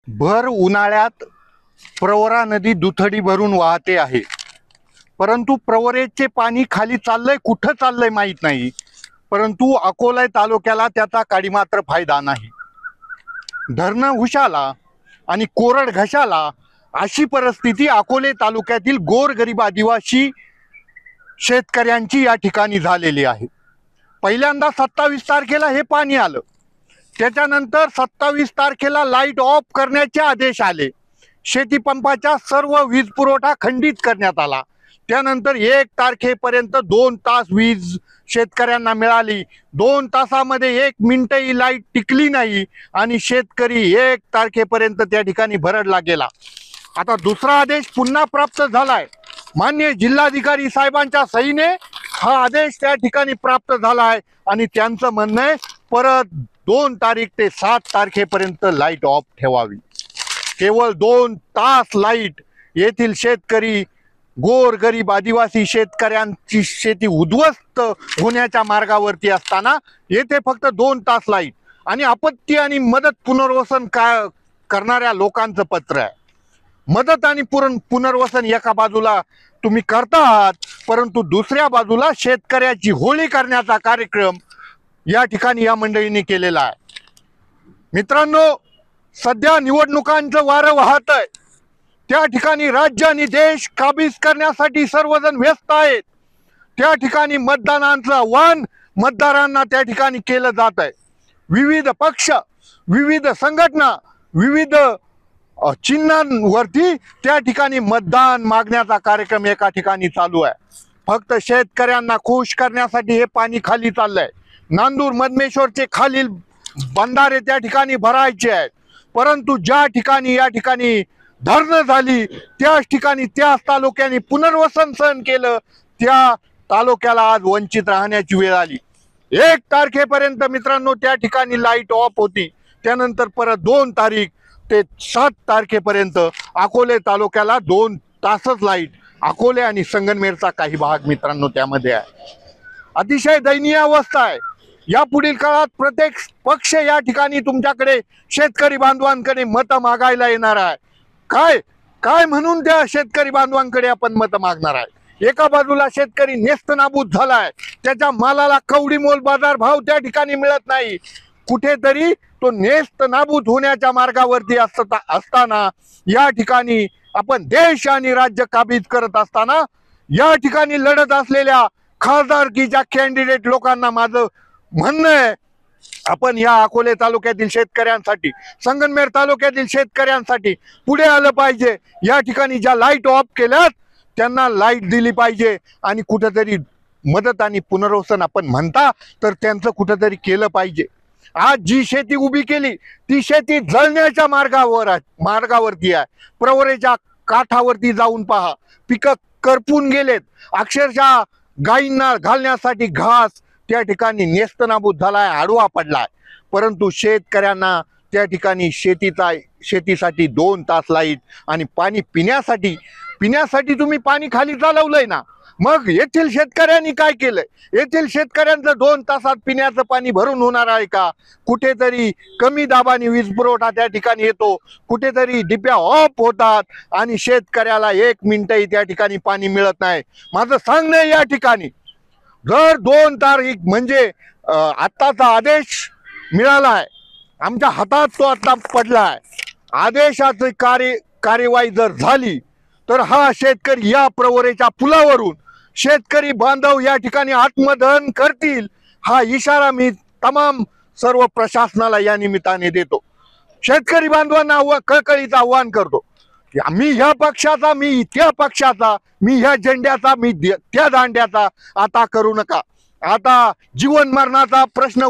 भर उन्हाळ्यात प्रवरा नदी दुथडी भरून वाहते आहे, परंतु प्रवरेचे पाणी खाली चाललंय, कुठं चाललंय माहीत नाही. परंतु अकोला तालुक्याला त्याचा काडीमात्र फायदा नाही. धरणं हुशाला आणि कोरड घशाला अशी परिस्थिती अकोले तालुक्यातील गोरगरीब आदिवासी शेतकऱ्यांची या ठिकाणी झालेली आहे. पहिल्यांदा 27 तारखेला हे पाणी आलं, त्याच्यानंतर 27 तारखेला लाईट ऑफ करण्याचे आदेश आले. शेती पंपाचा सर्व वीज पुरवठा खंडित करण्यात आला. त्यानंतर 1 तारखेपर्यंत 2 तास वीज शेतकऱ्यांना मिळाली. 2 तासामध्ये 1 मिनिटही लाईट टिकली नाही आणि शेतकरी 1 तारखेपर्यंत त्या ठिकाणी भरडला गेला. आता दुसरा आदेश पुन्हा प्राप्त झालाय. माननीय जिल्हाधिकारी साहेबांच्या सहीने हा आदेश त्या ठिकाणी प्राप्त झाला आहे आणि त्यांचं म्हणणं आहे परत 2 तारीख ते 7 तारखेपर्यंत लाईट ऑफ ठेवावी. केवळ 2 तास लाईट. येथील शेतकरी गोरगरीब आदिवासी शेतकऱ्यांची शेती उद्ध्वस्त होण्याच्या मार्गावरती असताना येथे फक्त 2 तास लाईट आणि आपत्ती आणि मदत पुनर्वसन करणाऱ्या लोकांचं पत्र आहे. मदत आणि पुनर्वसन एका बाजूला तुम्ही करता आहात, परंतु दुसऱ्या बाजूला शेतकऱ्याची होळी करण्याचा कार्यक्रम या ठिकाणी या मंडळींनी केलेला आहे. मित्रांनो, सध्या निवडणुकांचं वारं वाहत आहे. त्या ठिकाणी राज्य आणि देश काबीज करण्यासाठी सर्वजण व्यस्त आहेत. त्या ठिकाणी मतदानाचं आव्हान मतदारांना त्या ठिकाणी केलं जात आहे. विविध पक्ष, विविध संघटना, विविध चिन्हांवरती त्या ठिकाणी मतदान मागण्याचा कार्यक्रम एका ठिकाणी चालू आहे. फक्त शेतकऱ्यांना खुश करण्यासाठी हे पाणी खाली चाललंय. नांदूर मधमेश्वरचे खालील बंधारे त्या ठिकाणी भरायचे आहेत, परंतु ज्या ठिकाणी या ठिकाणी धरणं झाली त्याच ठिकाणी त्याच तालुक्याने पुनर्वसन सहन केलं. त्या तालुक्याला आज वंचित राहण्याची वेळ आली. 1 तारखेपर्यंत मित्रांनो त्या ठिकाणी लाईट ऑफ होती. त्यानंतर परत 2 तारीख ते 7 तारखेपर्यंत अकोले तालुक्याला 2 तासच लाईट. अकोले आणि संगमनेरचा काही भाग मित्रांनो त्यामध्ये आहे. अतिशय दयनीय अवस्था आहे. या पुढील काळात प्रत्येक पक्ष या ठिकाणी तुमच्याकडे शेतकरी बांधवांकडे मतं मागायला येणार आहे. काय म्हणून त्या शेतकरी बांधवांकडे आपण मतं मागणार आहे? एका बाजूला शेतकरी नेस्तनाबूत झालाय, त्याच्या मालाला कवडी मोल बाजार भाव त्या ठिकाणी मिळत नाही. कुठेतरी तो नेस्तनाबूत होण्याच्या मार्गावरती असताना या ठिकाणी आपण देश आणि राज्य काबीज करत असताना या ठिकाणी लढत असलेल्या खासदारकीच्या कॅन्डिडेट लोकांना माझं म्हणणं आहे, आपण या अकोले तालुक्यातील शेतकऱ्यांसाठी, संगमनेर तालुक्यातील शेतकऱ्यांसाठी पुढे आलं पाहिजे. या ठिकाणी ज्या लाईट ऑफ केल्यात त्यांना लाईट दिली पाहिजे आणि कुठेतरी मदत आणि पुनर्वसन आपण म्हणता तर त्यांचं कुठेतरी केलं पाहिजे. आज जी शेती उभी केली ती शेती जळण्याच्या मार्गावरती आहे. प्रवरेच्या काठावरती जाऊन पहा, पिकं करपून गेलेत. अक्षरशः गायींना घालण्यासाठी घास त्या ठिकाणी नेस्तनाबूत झालाय, आडवा पडलाय. परंतु शेतकऱ्यांना त्या ठिकाणी शेतीसाठी 2 तास लाईट आणि पाणी पिण्यासाठी तुम्ही पाणी खाली चालवलंय ना. मग येथील शेतकऱ्यांनी काय केलंय? येथील शेतकऱ्यांचं 2 तासात पिण्याचं पाणी भरून होणार आहे का? कुठेतरी कमी दाबाने वीज पुरवठा त्या ठिकाणी येतो, कुठेतरी डिप्या ऑफ होतात आणि शेतकऱ्याला 1 मिनिटही त्या ठिकाणी पाणी मिळत नाही. माझं सांगणं आहे या ठिकाणी जर 2 तारीख म्हणजे आत्ताचा आदेश मिळाला आहे, आमच्या हातात तो आता पडला आहे. आदेशाची कार्यवाही जर झाली तर हा शेतकरी या प्रवरेच्या पुलावरून शेतकरी बांधव या ठिकाणी आत्मदहन करतील. हा इशारा मी तमाम सर्व प्रशासनाला या निमित्ताने देतो. शेतकरी बांधवांना कळकळीचं आव्हान करतो, मी ह्या पक्षाचा, मी त्या पक्षाचा, मी ह्या झेंड्याचा, मी त्या दांड्याचा आता करू नका. आता जीवन मरणाचा प्रश्न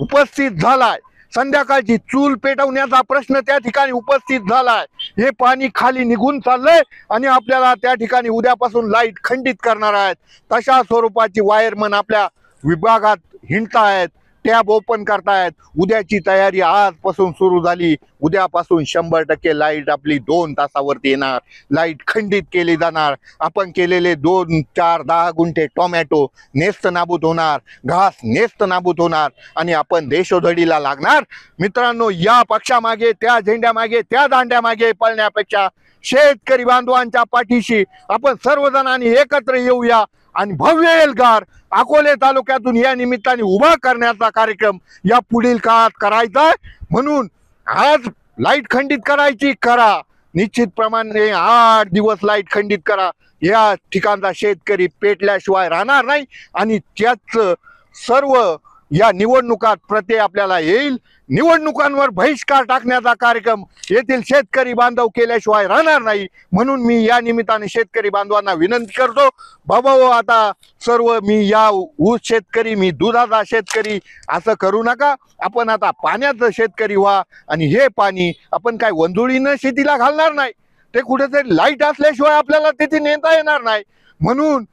उपस्थित झालाय. संध्याकाळची चूल पेटवण्याचा प्रश्न त्या ठिकाणी उपस्थित झालाय. हे पाणी खाली निघून चाललंय आणि आपल्याला त्या ठिकाणी उद्यापासून लाईट खंडित करणार आहेत. तशा स्वरूपाची वायरमन आपल्या विभागात हिंडत आहेत. टॅब ओपन करतायत. उद्याची तयारी आजपासून सुरू झाली. उद्यापासून 100% लाईट आपली 2 तासावरती येणार. लाईट खंडित केली जाणार. आपण केलेले 2, 4, 10 गुंठे टोमॅटो नेस्त नाबूद होणार. घास नेस्त नाबूद होणार आणि आपण देशोधडीला लागणार. मित्रांनो, या पक्षामागे, त्या झेंड्यामागे, त्या दांड्यामागे पळण्यापेक्षा शेतकरी बांधवांच्या पाठीशी आपण सर्वजणांनी एकत्र येऊया आणि भव्य एल्गार अकोले तालुक्यातून या निमित्ताने उभा करण्याचा कार्यक्रम या पुढील काळात करायचा आहे. म्हणून आज लाईट खंडित करायची करा. निश्चितप्रमाणे 8 दिवस लाईट खंडित करा. या ठिकाणचा शेतकरी पेटल्याशिवाय राहणार नाही आणि त्याच सर्व या निवडणुकात प्रत्यय आपल्याला येईल. निवडणुकांवर बहिष्कार टाकण्याचा कार्यक्रम येथील शेतकरी बांधव केल्याशिवाय राहणार नाही. म्हणून मी या निमित्ताने शेतकरी बांधवांना विनंती करतो, बाबा आता सर्व मी या ऊस शेतकरी, मी दुधाचा शेतकरी असं करू नका. आपण आता पाण्याचं शेतकरी व्हा आणि हे पाणी आपण काय वंजुळीनं शेतीला घालणार नाही. ते कुठेतरी लाईट असल्याशिवाय आपल्याला तिथे नेता येणार नाही. म्हणून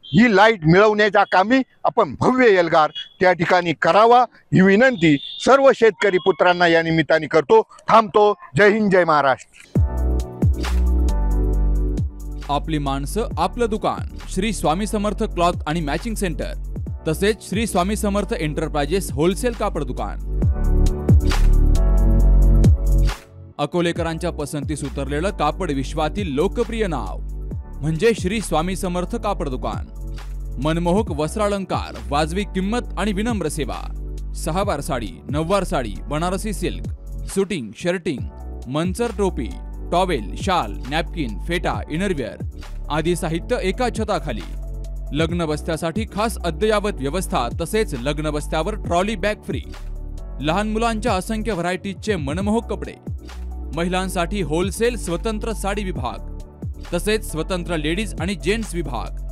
ही लाईट मिळवण्याच्या कामी आपण भव्य एल्गार त्या ठिकाणी करावा ही विनंती सर्व शेतकरी पुत्रांना या निमित्ताने करतो. थांबतो. जय हिंद, जय महाराष्ट्र. आपली माणसं, आपलं दुकान. श्री स्वामी समर्थ क्लॉथ आणि मॅचिंग सेंटर, तसेच श्री स्वामी समर्थ एंटरप्राइजेस होलसेल कापड दुकान. अकोलेकरांच्या पसंतीस उतरलेलं कापड विश्वातील लोकप्रिय नाव म्हणजे श्री स्वामी समर्थ कापड दुकान. मनमोहक वस्त्रालंकार, वाजवी किंमत आणि विनम्र सेवा. 6 वार साडी, 9 वार sari, Banarasi silk, suiting, shirting, Manchar टोपी, टॉवेल, शाल, नॅपकिन, फेटा, इनरवेअर आदी साहित्य एका छताखाली. लग्न बस्त्यासाठी खास अद्ययावत व्यवस्था, तसेच लग्न बस्त्यावर ट्रॉली बॅग फ्री. लहान मुलांच्या असंख्य व्हरायटीजचे मनमोहक कपडे. महिलांसाठी होलसेल स्वतंत्र साडी विभाग, तसेच स्वतंत्र लेडीज आणि जेंट्स विभाग.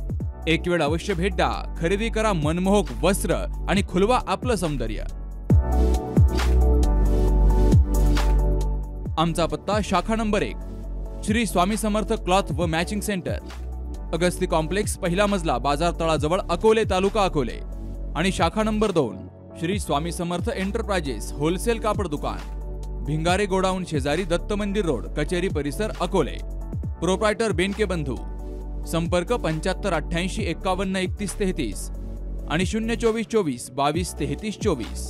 एक वेळ अवश्य भेट द्या. खरेदी करा मनमोहक वस्त्र आणि खुलवा आपलं सौंदर्य. आमचा पत्ता शाखा नंबर 1 श्री स्वामी समर्थ क्लॉथ व मॅचिंग सेंटर, अगस्ती कॉम्प्लेक्स, पहिला मजला, बाजार तळाजवळ, अकोले, तालुका अकोले. आणि शाखा number 2 Shri Swami Samarth enterprises wholesale कापड दुकान, भिंगारे गोडाऊन शेजारी, दत्त मंदिर रोड, कचेरी परिसर, अकोले. प्रोप्रायटर बेनके बंधू. संपर्क 75 88 51 31 33 आणि 024 24 22 33 24.